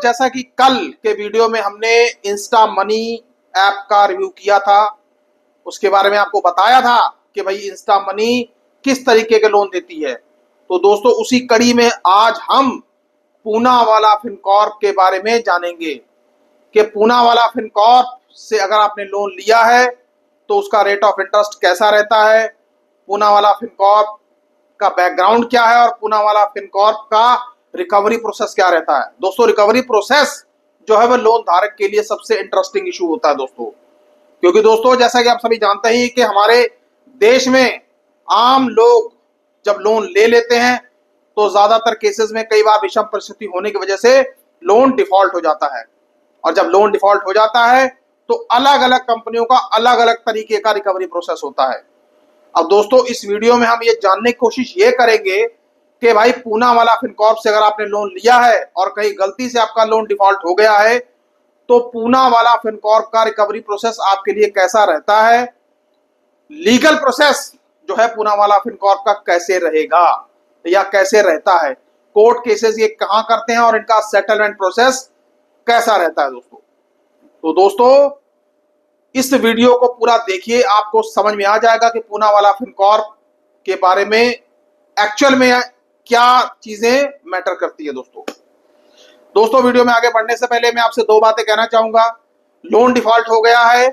जैसा कि कल के वीडियो में हमने इंस्टा मनी ऐप का रिव्यू किया था, उसके बारे में आपको बताया था कि भाई इंस्टा मनी किस तरीके के लोन देती है। तो दोस्तों उसी कड़ी में आज हम पूनावाला फिनकॉर्प के बारे में जानेंगे कि पूनावाला फिनकॉर्प से अगर आपने लोन लिया है तो उसका रेट ऑफ इंटरेस्ट कैसा रहता है, पूनावाला फिनकॉर्प का बैकग्राउंड क्या है और पूनावाला फिनकॉर्प का रिकवरी प्रोसेस क्या रहता है। दोस्तों रिकवरी प्रोसेस जो है वह लोन धारक के लिए सबसे इंटरेस्टिंग इशू होता है दोस्तों, क्योंकि दोस्तों जैसा कि आप सभी जानते हैं कि हमारे देश में आम लोग जब लोन ले लेते हैं तो ज्यादातर केसेस में कई बार विषम परिस्थिति होने की वजह से लोन डिफॉल्ट हो जाता है, और जब लोन डिफॉल्ट हो जाता है तो अलग अलग कंपनियों का अलग अलग तरीके का रिकवरी प्रोसेस होता है। अब दोस्तों इस वीडियो में हम ये जानने की कोशिश ये करेंगे कि भाई पूनावाला फिनकॉर्प से अगर आपने लोन लिया है और कहीं गलती से आपका लोन डिफॉल्ट हो गया है तो पूनावाला फिनकॉर्प का रिकवरी प्रोसेस आपके लिए कैसा रहता है, लीगल प्रोसेस जो है पूनावाला फिनकॉर्प का कैसे रहेगा या कैसे रहता है, कोर्ट केसेस ये कहां करते हैं और इनका सेटलमेंट प्रोसेस कैसा रहता है दोस्तों। तो दोस्तों इस वीडियो को पूरा देखिए, आपको समझ में आ जाएगा कि पूनावाला फिनकॉर्प के बारे में एक्चुअल में क्या चीजें मैटर करती है। दोस्तों वीडियो में आगे बढ़ने से पहले मैं आपसे दो बातें कहना चाहूंगा। लोन डिफॉल्ट हो गया है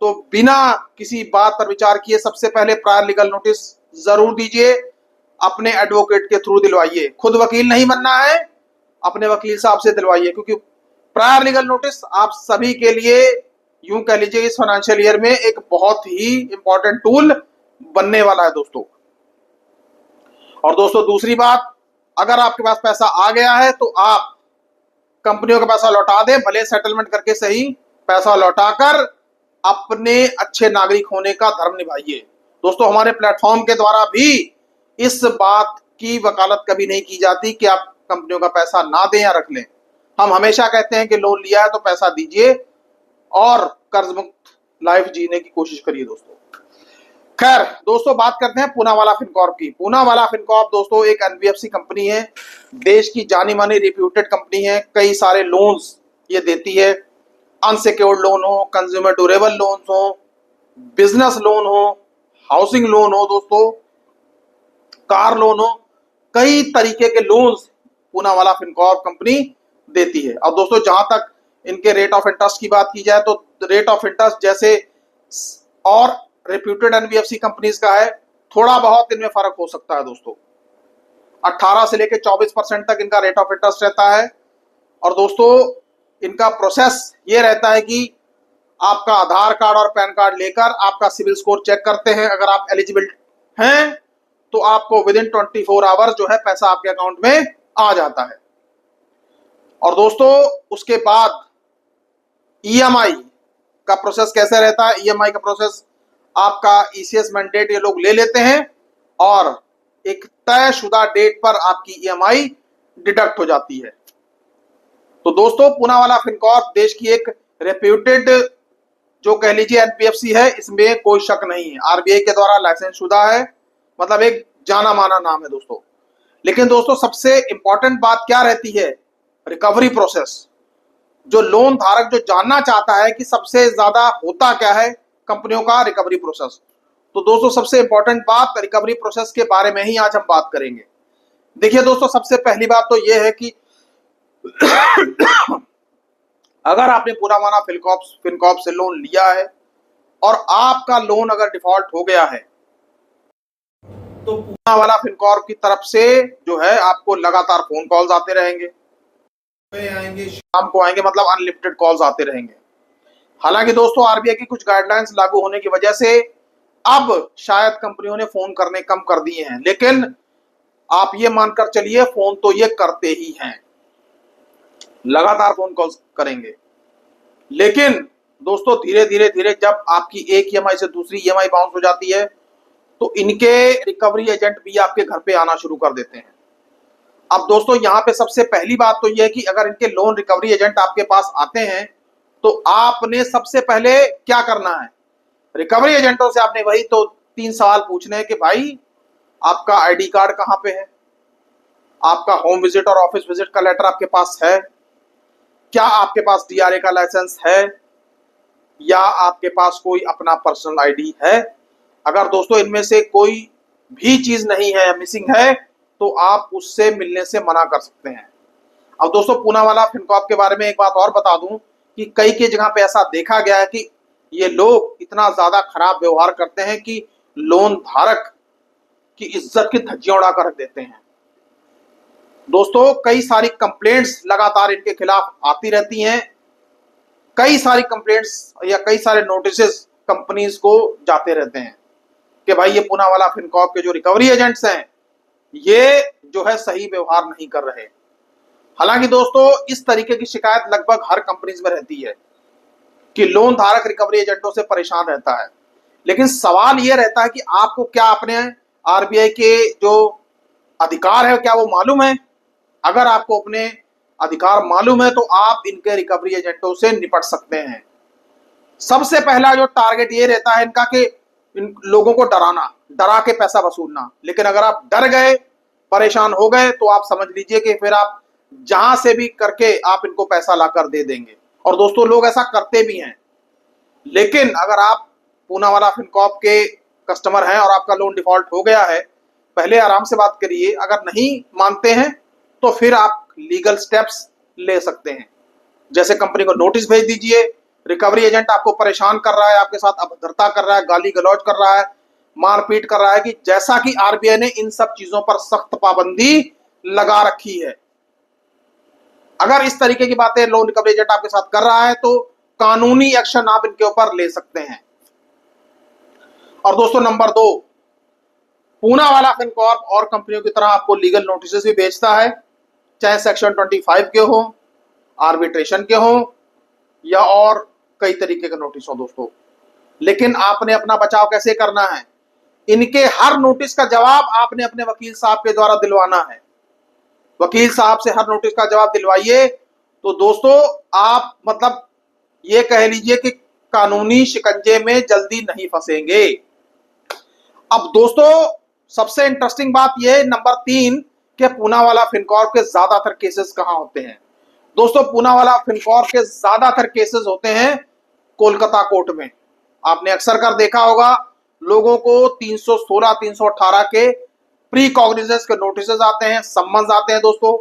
तो बिना किसी बात पर विचार किए सबसे पहले प्रायर लीगल नोटिस जरूर दीजिए, अपने एडवोकेट के थ्रू दिलवाइए। खुद वकील नहीं बनना है, अपने वकील साहब से दिलवाइए, क्योंकि प्रायर लीगल नोटिस आप सभी के लिए यूं कह लीजिए इस फाइनेंशियल ईयर में एक बहुत ही इंपॉर्टेंट टूल बनने वाला है दोस्तों। और दोस्तों दूसरी बात, अगर आपके पास पैसा आ गया है तो आप कंपनियों का पैसा लौटा दें, भले सेटलमेंट करके सही, पैसा लौटाकर अपने अच्छे नागरिक होने का धर्म निभाइए। दोस्तों हमारे प्लेटफॉर्म के द्वारा भी इस बात की वकालत कभी नहीं की जाती कि आप कंपनियों का पैसा ना दें या रख लें। हम हमेशा कहते हैं कि लोन लिया है तो पैसा दीजिए और कर्ज मुक्त लाइफ जीने की कोशिश करिए दोस्तों। खैर दोस्तों बात करते हैं पूनावाला फिनकॉर्प की। पूनावाला फिनकॉर्प दोस्तों एक एनबीएफसी कंपनी है, देश की जानी मानी रिप्यूटेड कंपनी है। कई सारे लोन्स ये देती है, अनसिक्योर्ड लोन हो, कंज्यूमर ड्यूरेबल लोन हो, बिजनेस लोन हो, हाउसिंग लोन हो दोस्तों, कार लोन हो, कई तरीके के लोन्स पूनावाला फिनकॉर्प कंपनी देती है। अब दोस्तों जहां तक इनके रेट ऑफ इंटरेस्ट की बात की जाए तो रेट ऑफ इंटरेस्ट जैसे और रेप्यूटेड एनबीएफसी कंपनीज का है, थोड़ा बहुत इनमें फर्क हो सकता है दोस्तों। 18 से लेकर 24% तक इनका रेट ऑफ इंटरेस्ट रहता है। और दोस्तों इनका प्रोसेस ये रहता है कि आपका आधार कार्ड और पैन कार्ड लेकर आपका सिविल स्कोर चेक करते हैं, अगर आप एलिजिबल हैं तो आपको विद इन 24 आवर्स जो है पैसा आपके अकाउंट में आ जाता है। और दोस्तों उसके बाद ईएमआई का प्रोसेस कैसे रहता है, ईएमआई का प्रोसेस आपका ईसीएस मैंडेट ये लोग ले लेते हैं और एक तयशुदा डेट पर आपकी ईएमआई डिडक्ट हो जाती है। तो दोस्तों पूनावाला फिनकॉर्प देश की एक रेप्यूटेड जो कह लीजिए एनबीएफसी है, इसमें कोई शक नहीं है, आरबीआई के द्वारा लाइसेंस शुदा है, मतलब एक जाना माना नाम है दोस्तों। लेकिन दोस्तों सबसे इंपॉर्टेंट बात क्या रहती है, रिकवरी प्रोसेस। जो लोन धारक जो जानना चाहता है कि सबसे ज्यादा होता क्या है कंपनियों का रिकवरी प्रोसेस, तो दोस्तों सबसे इंपॉर्टेंट बात रिकवरी प्रोसेस के बारे में ही आज हम बात करेंगे। देखिए दोस्तों सबसे पहली बात तो यह है कि अगर आपने पूनावाला फिनकॉर्प से लोन लिया है और आपका लोन अगर डिफॉल्ट हो गया है तो पूनावाला फिनकॉर्प की तरफ से जो है आपको लगातार फोन कॉल्स आते रहेंगे, आएंगे शाम को आएंगे, मतलब अनलिमिटेड कॉल्स आते रहेंगे। हालांकि दोस्तों आरबीआई की कुछ गाइडलाइंस लागू होने की वजह से अब शायद कंपनियों ने फोन करने कम कर दिए हैं, लेकिन आप ये मानकर चलिए फोन तो ये करते ही हैं, लगातार फोन कॉल्स करेंगे। लेकिन दोस्तों धीरे धीरे जब आपकी एक ईएमआई से दूसरी ईएमआई बाउंस हो जाती है तो इनके रिकवरी एजेंट भी आपके घर पे आना शुरू कर देते हैं। अब दोस्तों यहाँ पे सबसे पहली बात तो यह है कि अगर इनके लोन रिकवरी एजेंट आपके पास आते हैं तो आपने सबसे पहले क्या करना है, रिकवरी एजेंटों से आपने वही तो 3 सवाल पूछने हैं कि भाई आपका आईडी कार्ड कहाँ पे है, आपका होम विजिट और ऑफिस विजिट का लेटर आपके पास है, क्या आपके पास डीआरए का लाइसेंस है या आपके पास कोई अपना पर्सनल आईडी है। अगर दोस्तों इनमें से कोई भी चीज नहीं है या मिसिंग है तो आप उससे मिलने से मना कर सकते हैं। अब दोस्तों पूनावाला फिनकॉर्प के बारे में एक बात और बता दूं कि कई के जगह पे ऐसा देखा गया है कि ये लोग इतना ज्यादा खराब व्यवहार करते हैं कि लोन धारक की इज्जत की धज्जियां उड़ाकर रख देते हैं। दोस्तों कई सारी कंप्लेंट्स लगातार इनके खिलाफ आती रहती हैं, कई सारी कंप्लेंट्स या कई सारे नोटिसेस कंपनीज को जाते रहते हैं कि भाई ये पूनावाला फिनकॉर्प के जो रिकवरी एजेंट्स हैं ये जो है सही व्यवहार नहीं कर रहे। हालांकि दोस्तों इस तरीके की शिकायत लगभग हर कंपनीज में रहती है कि लोन धारक रिकवरी एजेंटों से परेशान रहता है, लेकिन सवाल यह रहता है कि आपको क्या अपने आरबीआई के जो अधिकार है क्या वो मालूम है। अगर आपको अपने अधिकार मालूम है तो आप इनके रिकवरी एजेंटों से निपट सकते हैं। सबसे पहला जो टारगेट ये रहता है इनका कि इन लोगों को डराना, डरा के पैसा वसूलना। लेकिन अगर आप डर गए, परेशान हो गए तो आप समझ लीजिए कि फिर आप जहां से भी करके आप इनको पैसा लाकर दे देंगे। और दोस्तों लोग ऐसा करते भी हैं। लेकिन अगर आप पूनावाला फिनकॉर्प के कस्टमर हैं और आपका लोन डिफॉल्ट हो गया है, पहले आराम से बात करिए। अगर नहीं मानते हैं तो फिर आप लीगल स्टेप्स ले सकते हैं, जैसे कंपनी को नोटिस भेज दीजिए। रिकवरी एजेंट आपको परेशान कर रहा है, आपके साथ अभद्रता कर रहा है, गाली गलौज कर रहा है, मारपीट कर रहा है, कि जैसा कि आरबीआई ने इन सब चीजों पर सख्त पाबंदी लगा रखी है। अगर इस तरीके की बातें लोन रिकवरी एजेंट आपके साथ कर रहा है तो कानूनी एक्शन आप इनके ऊपर ले सकते हैं। और दोस्तों नंबर 2, पूनावाला फिनकॉर्प और कंपनियों की तरह आपको लीगल नोटिस भी भेजता है, चाहे सेक्शन 25 के हो, आर्बिट्रेशन के हो या और कई तरीके के नोटिस हो दोस्तों। लेकिन आपने अपना बचाव कैसे करना है, इनके हर नोटिस का जवाब आपने अपने वकील साहब के द्वारा दिलवाना है। वकील साहब से हर नोटिस का जवाब दिलवाइए तो दोस्तों आप मतलब ये कह लीजिए कि कानूनी शिकंजे में जल्दी नहीं फंसेंगे। अब दोस्तों सबसे इंटरेस्टिंग बात यह नंबर 3 कि पूनावाला फिनकॉर्प के ज्यादातर केसेस कहां होते हैं। दोस्तों पूनावाला फिनकॉर्प के ज्यादातर केसेस होते हैं कोलकाता कोर्ट में। आपने अक्सर कर देखा होगा लोगों को 316 318 के प्री कॉग्निजेंस के नोटिस आते हैं, सम्मन्स आते हैं दोस्तों,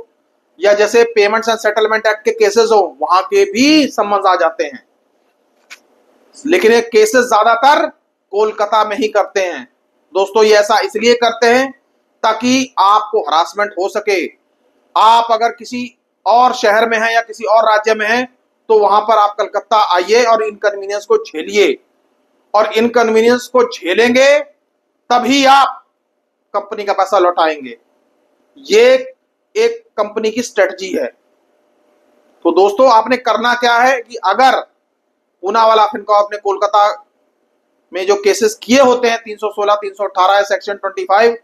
या जैसे पेमेंट्स एंड सेटलमेंट एक्ट के केसेस हो वहां के भी सम्मन्स आ जाते हैं। लेकिन ये केसेस ज्यादातर कोलकाता में ही करते हैं दोस्तों। ये ऐसा इसलिए करते हैं ताकि आपको हरासमेंट हो सके। आप अगर किसी और शहर में हैं या किसी और राज्य में हैं तो वहां पर आप कलकत्ता आइए और इनकन्वीनियंस को झेलिए, और इनकन्वीनियंस को झेलेंगे तभी आप कंपनी का पैसा लौटाएंगे। ये एक कंपनी की स्ट्रेटजी है। तो दोस्तों आपने करना क्या है कि अगर पूनावाला फिनकॉर्प ने कोलकाता में जो केसेस किए होते हैं 316 318 सेक्शन 25,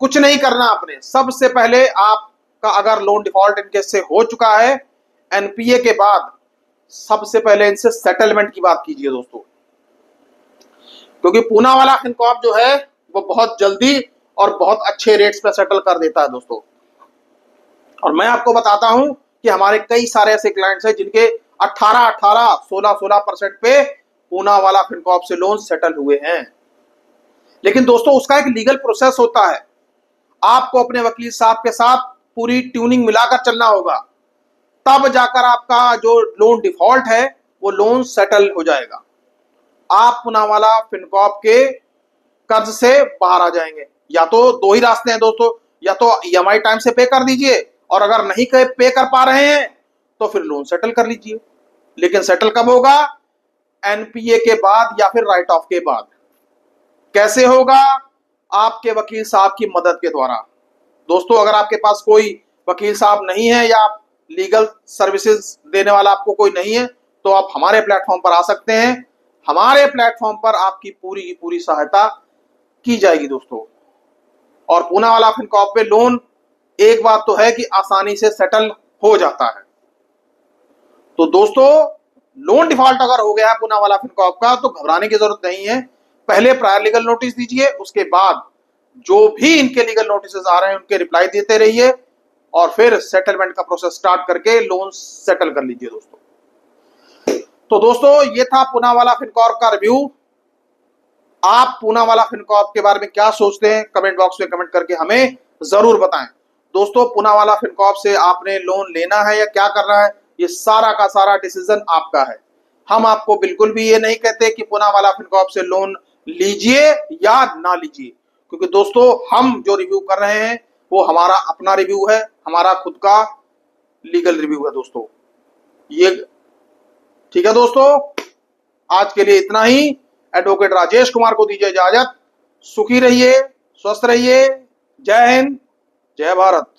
कुछ नहीं करना आपने। सबसे पहले आपका अगर लोन डिफॉल्ट इनके से हो चुका है एनपीए के बाद, सबसे पहले इनसे सेटलमेंट की बात कीजिए दोस्तों, क्योंकि पूनावाला फिनकॉर्प जो है वो बहुत जल्दी और बहुत अच्छे रेट्स पे सेटल कर देता है दोस्तों। और मैं आपको बताता हूं कि हमारे कई सारे ऐसे क्लाइंट्स हैं जिनके 18-18, 16-16% पे पूनावाला फिनकॉर्प से लोन सेटल हुए हैं। लेकिन दोस्तों उसका एक लीगल प्रोसेस होता है। आपको अपने वकील साहब के साथ पूरी ट्यूनिंग मिलाकर चलना होगा, तब जाकर आपका जो लोन डिफॉल्ट है वो लोन सेटल हो जाएगा। आप पूनावाला फिनकॉर्प के कर्ज से बाहर आ जाएंगे। या तो 2 ही रास्ते हैं दोस्तों, या तो ईएमआई टाइम से पे कर दीजिए, और अगर नहीं पे कर पा रहे हैं तो फिर लोन सेटल कर लीजिए। लेकिन सेटल कब होगा, एनपीए के बाद या फिर राइट ऑफ के बाद। कैसे होगा, आपके वकील साहब की मदद के द्वारा। दोस्तों अगर आपके पास कोई वकील साहब नहीं है या आप लीगल सर्विसेज देने वाला आपको कोई नहीं है तो आप हमारे प्लेटफॉर्म पर आ सकते हैं। हमारे प्लेटफॉर्म पर आपकी पूरी की पूरी सहायता की जाएगी दोस्तों। और पूनावाला फिनकॉर्प पे लोन एक बात तो है कि आसानी से सेटल हो जाता है। तो दोस्तों लोन डिफॉल्ट अगर हो गया है पूनावाला फिनकॉर्प का तो घबराने की जरूरत नहीं है। पहले प्रायर लीगल नोटिस दीजिए, उसके बाद जो भी इनके लीगल नोटिस आ रहे हैं उनके रिप्लाई देते रहिए। और फिर सेटलमेंट का प्रोसेस स्टार्ट करके लोन सेटल कर लीजिए दोस्तों। तो दोस्तों ये था पूनावाला फिनकॉर्प का रिव्यू। आप पूनावाला फिनकॉर्प के बारे में क्या सोचते हैं कमेंट बॉक्स में कमेंट करके हमें जरूर बताएं। दोस्तों पूनावाला फिनकॉर्प से आपने लोन लेना है या क्या करना है, ये सारा का सारा डिसीजन आपका है। हम आपको बिल्कुल भी ये नहीं कहते कि पूनावाला फिनकॉर्प से लोन लीजिए या ना लीजिए, क्योंकि दोस्तों हम जो रिव्यू कर रहे हैं वो हमारा अपना रिव्यू है, हमारा खुद का लीगल रिव्यू है दोस्तों। ये ठीक है दोस्तों, आज के लिए इतना ही। एडवोकेट राजेश कुमार को दीजिए इजाजत। सुखी रहिए, स्वस्थ रहिए। जय हिंद, जय भारत।